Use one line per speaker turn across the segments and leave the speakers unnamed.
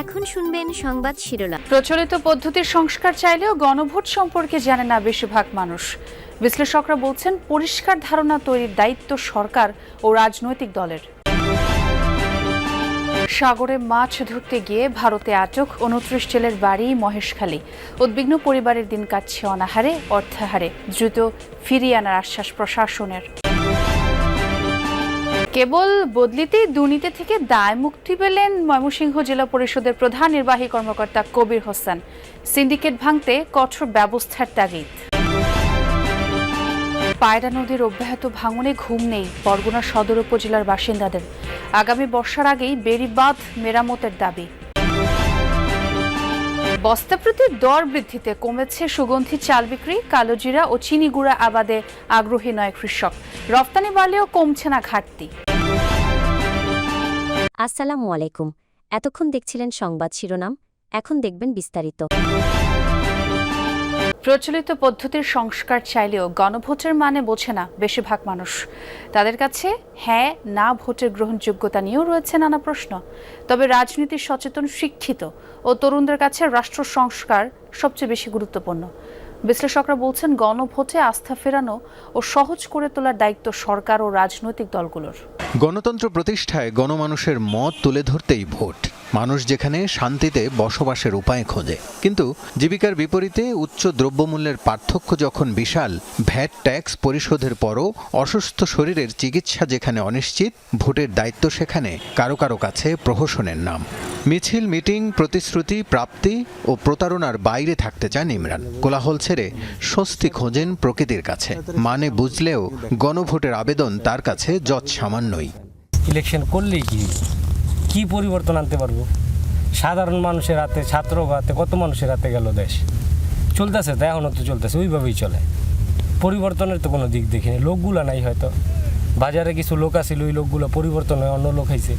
এখন শুনবেন সংবাদ শিরোনাম।
প্রচলিত পদ্ধতির সংস্কার চাইলেও গণভোট সম্পর্কে জানে না বেশিরভাগ মানুষ। বিশ্লেষকরা বলছেন পরিষ্কার ধারণা তৈরির দায়িত্ব সরকার ও রাজনৈতিক দলের। সাগরে মাছ ধরতে গিয়ে ভারতে আটক 29 জেলের বাড়ি মহেশখালী। উদ্বিগ্ন পরিবারের দিন কাটছে অনাহারে অর্থাহারে। দ্রুত ফিরিয়ে আনার আশ্বাস প্রশাসনের। কেবল বদলিতেই দুর্নীতি থেকে দায় মুক্তি পেলেন ময়মনসিংহ জেলা পরিষদের প্রধান নির্বাহী কর্মকর্তা কবির হোসেন। সিন্ডিকেট ভাঙতে কঠোর ব্যবস্থার তাগিদ। পায়রা নদীর অব্যাহত ভাঙনে ঘুম নেই বরগুনা সদর উপজেলার বাসিন্দাদের। আগামী বর্ষার আগেই বেড়িবাঁধ মেরামতের দাবি। বস্তা প্রতি দর বৃদ্ধিতে কমেছে সুগন্ধি চাল বিক্রি। কালোজিরা ও চিনি গুঁড়া আবাদে আগ্রহী নয় কৃষক। রপ্তানি বাড়লেও কমছে না ঘাটতি।
আসসালামু আলাইকুম। এতক্ষণ দেখছিলেন সংবাদ শিরোনাম, এখন দেখবেন বিস্তারিত।
প্রচলিত পদ্ধতির সংস্কার চাইলেও গণভোটের মানে বোঝে না বেশিরভাগ মানুষ। তাদের কাছে হ্যাঁ না ভোটের গ্রহণযোগ্যতা নিয়েও রয়েছে নানা প্রশ্ন। তবে রাজনীতির সচেতন, শিক্ষিত ও তরুণদের কাছে রাষ্ট্র সংস্কার সবচেয়ে বেশি গুরুত্বপূর্ণ। বিশ্লেষকরা বলছেন গণভোটে আস্থা ফেরানো ও সহজ করে তোলার দায়িত্ব সরকার ও রাজনৈতিক দলগুলোর।
গণতন্ত্র প্রতিষ্ঠায় গণমানুষের মত তুলে ধরতেই ভোট। মানুষ যেখানে শান্তিতে বসবাসের উপায় খোঁজে, কিন্তু জীবিকার বিপরীতে উচ্চ দ্রব্যমূল্যের পার্থক্য যখন বিশাল, ভ্যাট ট্যাক্স পরিশোধের পরও অসুস্থ শরীরের চিকিৎসা যেখানে অনিশ্চিত, ভোটের দায়িত্ব সেখানে কারো কারো কাছে প্রহসনের নাম। মিছিল, মিটিং, প্রতিশ্রুতি প্রাপ্তি ও প্রতারণার বাইরে থাকতে চান ইমরান। কোলাহল ছেড়ে স্বস্তি খোঁজেন প্রকৃতির কাছে। মানে বুঝলেও গণভোটের আবেদন তার কাছে যৎ সামান্যই।
ইলেকশন করলেই কি পরিবর্তন আনতে পারবো? সাধারণ মানুষের হাতে, ছাত্র হাতে, কত মানুষের হাতে গেল দেশ। চলতেছে তো, এখনও তো চলতেছে, ওইভাবেই চলে। পরিবর্তনের তো কোনো দিক দেখিনি। লোকগুলো নাই, হয়তো বাজারে কিছু লোক আছিল, ওই লোকগুলো পরিবর্তন হয়ে অন্য লোক হয়েছে।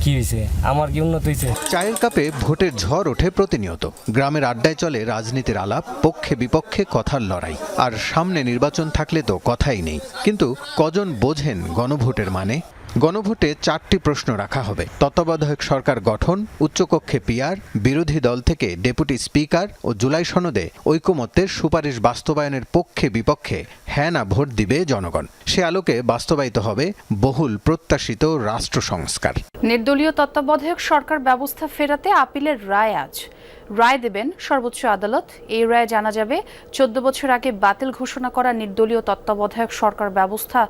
কি হয়েছে? আমার কি উন্নত হয়েছে?
চায়ের কাপে ভোটের ঝড় ওঠে প্রতিনিয়ত। গ্রামের আড্ডায় চলে রাজনীতির আলাপ, পক্ষে বিপক্ষে কথার লড়াই। আর সামনে নির্বাচন থাকলে তো কথাই নেই। কিন্তু কজন বোঝেন গণভোটের মানে? গণভোটে 4টি প্রশ্ন রাখা হবে: তত্ত্বাবধায়ক সরকার গঠন, উচ্চকক্ষে পিআর, বিরোধী দল থেকে ডেপুটি স্পিকার ও জুলাই সনদে ঐকমত্যের সুপারিশ বাস্তবায়নের পক্ষে বিপক্ষে হ্যাঁ না ভোট দিবে জনগণ। সে আলোকে বাস্তবায়িত হবে বহুল প্রত্যাশিত রাষ্ট্র সংস্কার।
নির্দলীয় তত্ত্বাবধায়ক সরকার ব্যবস্থা ফেরাতে আপিলের রায় আজ। রায় দেবেন সর্বোচ্চ আদালত। এই রায়ে জানা যাবে 14 বছর আগে বাতিল ঘোষণা করা নির্দলীয় তত্ত্বাবধায়ক সরকার ব্যবস্থা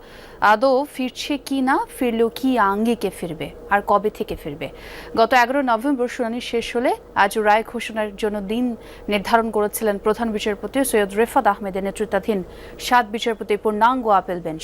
আদৌ ফিরছে কি না, ফিরলেও কি আঙ্গিকে ফিরবে, আর কবে থেকে ফিরবে। গত 11 নভেম্বর শুনানি শেষ হলে আজ রায় ঘোষণার জন্য দিন নির্ধারণ করেছিলেন প্রধান বিচারপতি সৈয়দ রেফাত আহমেদের নেতৃত্বাধীন 7 বিচারপতির পূর্ণাঙ্গ আপিল বেঞ্চ।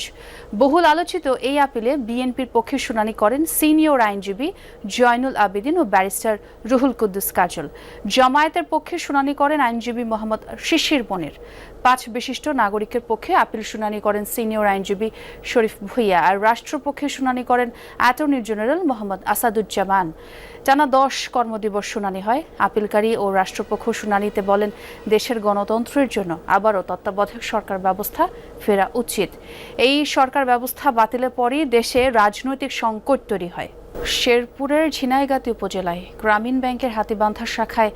বহুল আলোচিত এই আপিলে বিএনপির পক্ষে শুনানি করেন সিনিয়র আইনজীবী জয়নুল আবেদিন ও ব্যারিস্টার রুহুল কুদ্দুস কাজল। জামায়াতের পক্ষে শুনানি করেন আইনজীবী মোহাম্মদ শিশির মনির। 5 বিশিষ্ট নাগরিকের পক্ষে আপিল শুনানি করেন সিনিয়র আইনজীবী শরীফ ভুইয়া। আর রাষ্ট্রপক্ষে শুনানি করেন অ্যাটর্নি জেনারেল মোহাম্মদ আসাদুজ্জামান। টানা 10 কর্মদিবস শুনানি হয়। আপিলকারী ও রাষ্ট্রপক্ষ শুনানিতে বলেন, দেশের গণতন্ত্রের জন্য আবারও তত্ত্বাবধায়ক সরকার ব্যবস্থা ফেরা উচিত। এই সরকার ব্যবস্থা বাতিলের পরই দেশে রাজনৈতিক সংকট তৈরি হয়। শেরপুরের ঝিনাইগাতি উপজেলায় গ্রামীণ ব্যাংকের হাতীবান্ধা শাখায়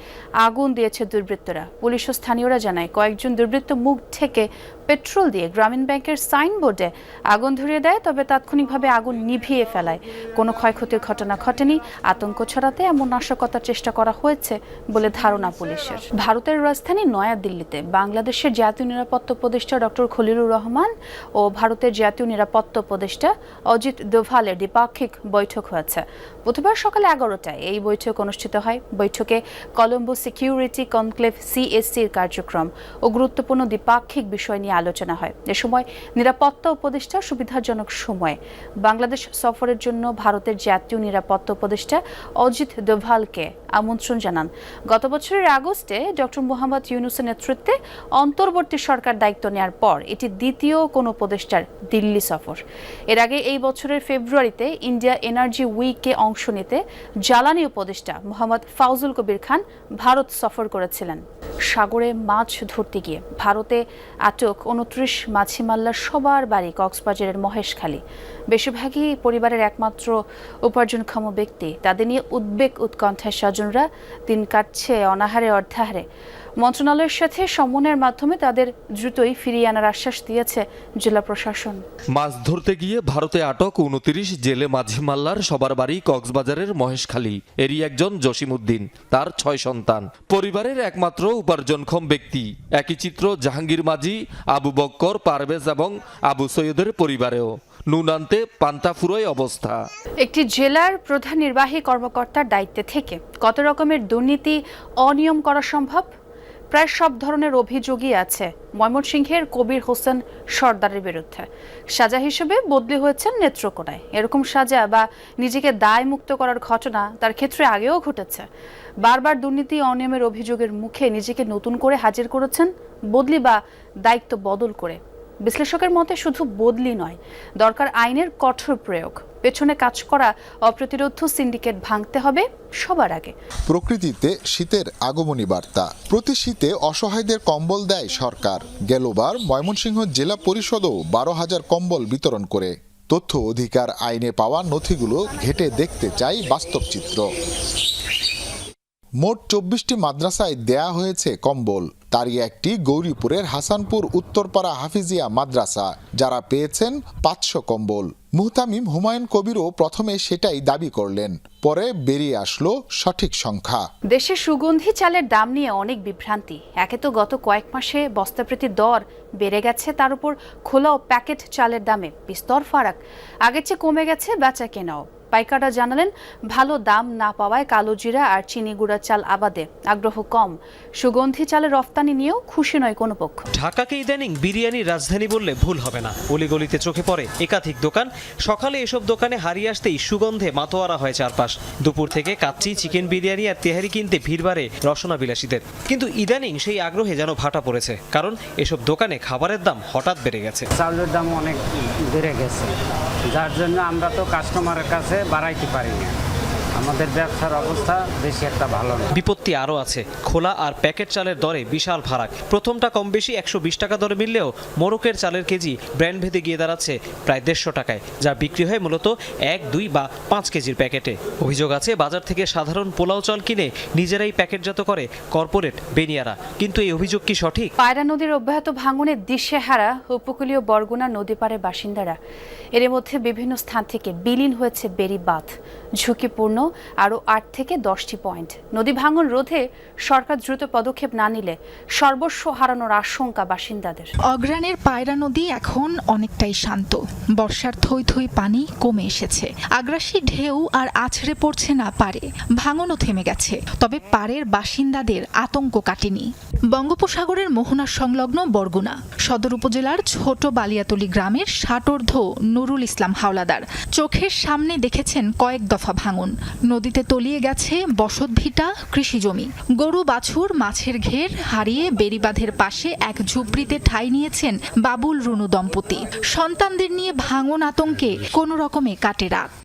আগুন দিয়েছে দুর্বৃত্তরা। পুলিশ ও স্থানীয়রা জানায়, কয়েকজন দুর্বৃত্ত মুখ থেকে পেট্রোল দিয়ে গ্রামীণ ব্যাংকের সাইনবোর্ডে আগুন ধরিয়ে দেয়, তবে তাৎক্ষণিকভাবে আগুন নিভিয়ে ফেলায়। কোনো ক্ষয়ক্ষতির ঘটনা ঘটেনি। আতঙ্ক ছড়াতে এমন নাশকতার চেষ্টা করা হয়েছে বলে ধারণা পুলিশের। ভারতের রাজধানী নয়াদিল্লিতে বাংলাদেশের জাতীয় নিরাপত্তা উপদেষ্টা ডক্টর খলিলুর রহমান ও ভারতের জাতীয় নিরাপত্তা উপদেষ্টা অজিত দোভালের দ্বিপাক্ষিক বৈঠক হয়েছে। বুধবার সকাল 11টায় এই বৈঠক অনুষ্ঠিত হয়। বৈঠকে কলম্বো সিকিউরিটি কনক্লেভ CSCর কার্যক্রম ও গুরুত্বপূর্ণ দ্বিপাক্ষিক বিষয় নিয়ে আলোচনা হয়। এ সময় নিরাপত্তা উপদেষ্টা সুবিধাজনক সময়ে বাংলাদেশ সফরের জন্য ভারতের জাতীয় নিরাপত্তা উপদেষ্টা অজিত দোভালকে আমন্ত্রণ জানান। গত বছরের আগস্টে ডক্টর মোহাম্মদ ইউনূসের নেতৃত্বে অন্তর্বর্তী সরকার দায়িত্ব নেওয়ার পর এটি দ্বিতীয় কোনো উপদেষ্টার দিল্লি সফর। এর আগে এই বছরের ফেব্রুয়ারিতে ইন্ডিয়া এনার্জি উইকে অংশ নিতে জ্বালানি উপদেষ্টা মোহাম্মদ ফাউজুল কবির খান ভারত সফর করেছিলেন। সাগরে মাছ ধরতে গিয়ে ভারতে আটক 29 মাছি মাল্লার সবার বাড়ি কক্সবাজারের মহেশখালী। বেশিরভাগই পরিবারের একমাত্র উপার্জনক্ষম ব্যক্তি। তাদের নিয়ে উদ্বেগ উৎকণ্ঠায় স্বজনরা দিন কাটছে অনাহারে অর্ধাহারে। মন্ত্রণালয়ের সাথে সমন্বয়ের মাধ্যমে তাদের দ্রুতই ফিরিয়ে আনার আশ্বাস দিয়েছে জেলা প্রশাসন।
মাছ ধরতে গিয়ে ভারতে আটক ২৯ জেলে মাঝি মাল্লার সবার বাড়ি কক্সবাজারের মহেশখালী। এরই একজন জসিমউদ্দিন, তার ৬ সন্তান, পরিবারের একমাত্র উপার্জনক্ষম ব্যক্তি। একই চিত্র জাহাঙ্গীর মাঝি, আবু বক্কর, পারভেজ এবং আবু সৈয়দের পরিবারেও। নুন আনতে পান্তা ফুরোয় অবস্থা।
একটি জেলার প্রধান নির্বাহী কর্মকর্তার দায়িত্বে থেকে কত রকমের দুর্নীতি, অনিয়ম করা সম্ভব? প্রায় সব ধরনের অভিযোগই আছে ময়মনসিংহের কবির হোসেন সর্দারের বিরুদ্ধে। সাজা হিসেবে বদলি হয়েছেন নেত্রকোনায়। এরকম সাজা বা নিজেকে দায় মুক্ত করার ঘটনা তার ক্ষেত্রে আগেও ঘটেছে। বারবার দুর্নীতি অনিয়মের অভিযোগের মুখে নিজেকে নতুন করে হাজির করেছেন, বদলি বা দায়িত্ব বদল করে। বিশ্লেষকের মতে শুধু বদলি নয়, দরকার আইনের কঠোর প্রয়োগ। পেছনে কাজ করা অপ্রতিরোধ্য সিন্ডিকেট ভাঙতে হবে সবার আগে।
প্রকৃতিতে শীতের আগমনী বার্তা। প্রতি শীতে অসহায়দের কম্বল দেয় সরকার। গেলবার ময়মনসিংহ জেলা পরিষদও ১২,০০০ কম্বল বিতরণ করে। তথ্য অধিকার আইনে পাওয়া নথিগুলো ঘেঁটে দেখতে চাই বাস্তব চিত্র। মোট ২৪টি মাদ্রাসায় দেয়া হয়েছে কম্বল। তারই একটি গৌরীপুরের হাসানপুর উত্তরপাড়া হাফিজিয়া মাদ্রাসা, যারা পেয়েছেন ৫০০ কম্বল। মুহতামিম হুমায়ুন কবিরও প্রথমে সেটাই দাবি করলেন, পরে বেরিয়ে আসলো সঠিক সংখ্যা।
দেশে সুগন্ধি চালের দাম নিয়ে অনেক বিভ্রান্তি। একে তো গত কয়েক মাসে বস্তাপ্রতি দর বেড়ে গেছে, তার উপর খোলা ও প্যাকেট চালের দামে বিস্তর ফারাক। আগের চেয়ে কমে গেছে বেচা কেনাও। পাইকাররা জানালেন, ভালো দাম না পাওয়ায় কালো জিরা আর চিনি গুঁড়া চাল আবাদে আগ্রহ কম। সুগন্ধি চালের রফতানি নিয়েও খুশি নয় কোনো পক্ষ।
ঢাকাকে ইদানিং বিরিয়ানির রাজধানী বললে ভুল হবে না। অলিগলিতে চোখে পড়ে একাধিক দোকান। সকালে এসব দোকানে হারিয়ে আসতেই সুগন্ধে মাতোয়ারা হয় চারপাশ। দুপুর থেকে কাচ্চি, চিকেন বিরিয়ানি আর তেহারি কিনতে ভিড় বাড়ে রসনা বিলাসীদের। কিন্তু ইদানিং সেই আগ্রহে যেন ভাটা পড়েছে, কারণ এসব দোকানে খাবারের দাম হঠাৎ বেড়ে গেছে।
চাউলের দাম অনেক বেড়ে গেছে, যার জন্য আমরা তো কাস্টমারের কাছে বাড়াইতে পারি না। আমাদের ব্যবসার অবস্থা বেশি একটা ভালো না।
বিপত্তি আরও আছে। খোলা আর প্যাকেট চালের দরে বিশাল ফারাক। প্রথমটা কম বেশি ১২০ টাকা দরে মিললেও মোরকের চালের কেজি ব্র্যান্ড ভেদে গিয়ে দাঁড়াচ্ছে প্রায় ১৫০ টাকায়, যা বিক্রি হয় মূলত ১, ২ বা ৫ কেজির প্যাকেটে। অভিযোগ আছে, বাজার থেকে সাধারণ পোলাও চাল কিনে নিজেরাই প্যাকেটজাত করে কর্পোরেট বেনিয়ারা। কিন্তু এই অভিযোগ কি সঠিক?
পায়রা নদীর অব্যাহত ভাঙনে দিশেহারা উপকূলীয় বরগুনা নদী পাড়ের বাসিন্দারা। এর মধ্যে বিভিন্ন স্থান থেকে বিলীন হয়েছে বেড়ি বাঁধ। ঝুঁকিপূর্ণ আরও ৮ থেকে ১০টি পয়েন্ট। নদী ভাঙন রোধে সরকার দ্রুত পদক্ষেপ না নিলে সর্বস্ব হারানোর আশঙ্কা বাসিন্দাদের।
অগ্রাণের পায়রা নদী এখন অনেকটাই শান্ত। বর্ষার থই থই পানি কমে এসেছে। আগ্রাসী ঢেউ আর আছড়ে পড়ছে না পারে। ভাঙনও থেমে গেছে, তবে পাড়ের বাসিন্দাদের আতঙ্ক কাটেনি। বঙ্গোপসাগরের মোহনা সংলগ্ন বরগুনা সদর উপজেলার ছোট বালিয়াতলী গ্রামের ষাটোর্ধ্ব নুরুল ইসলাম হাওলাদার চোখের সামনে দেখেছেন কয়েক দফা ভাঙন। নদীতে তলিয়ে গেছে বসতভিটা, কৃষিজমি। গরু বাছুর, মাছের ঘের হারিয়ে বেড়িবাঁধের পাশে এক ঝুপড়িতে ঠাঁই নিয়েছেন বাবুল রুনু দম্পতি। সন্তানদের নিয়ে ভাঙন আতঙ্কে কোনো রকমে কাটে রাত।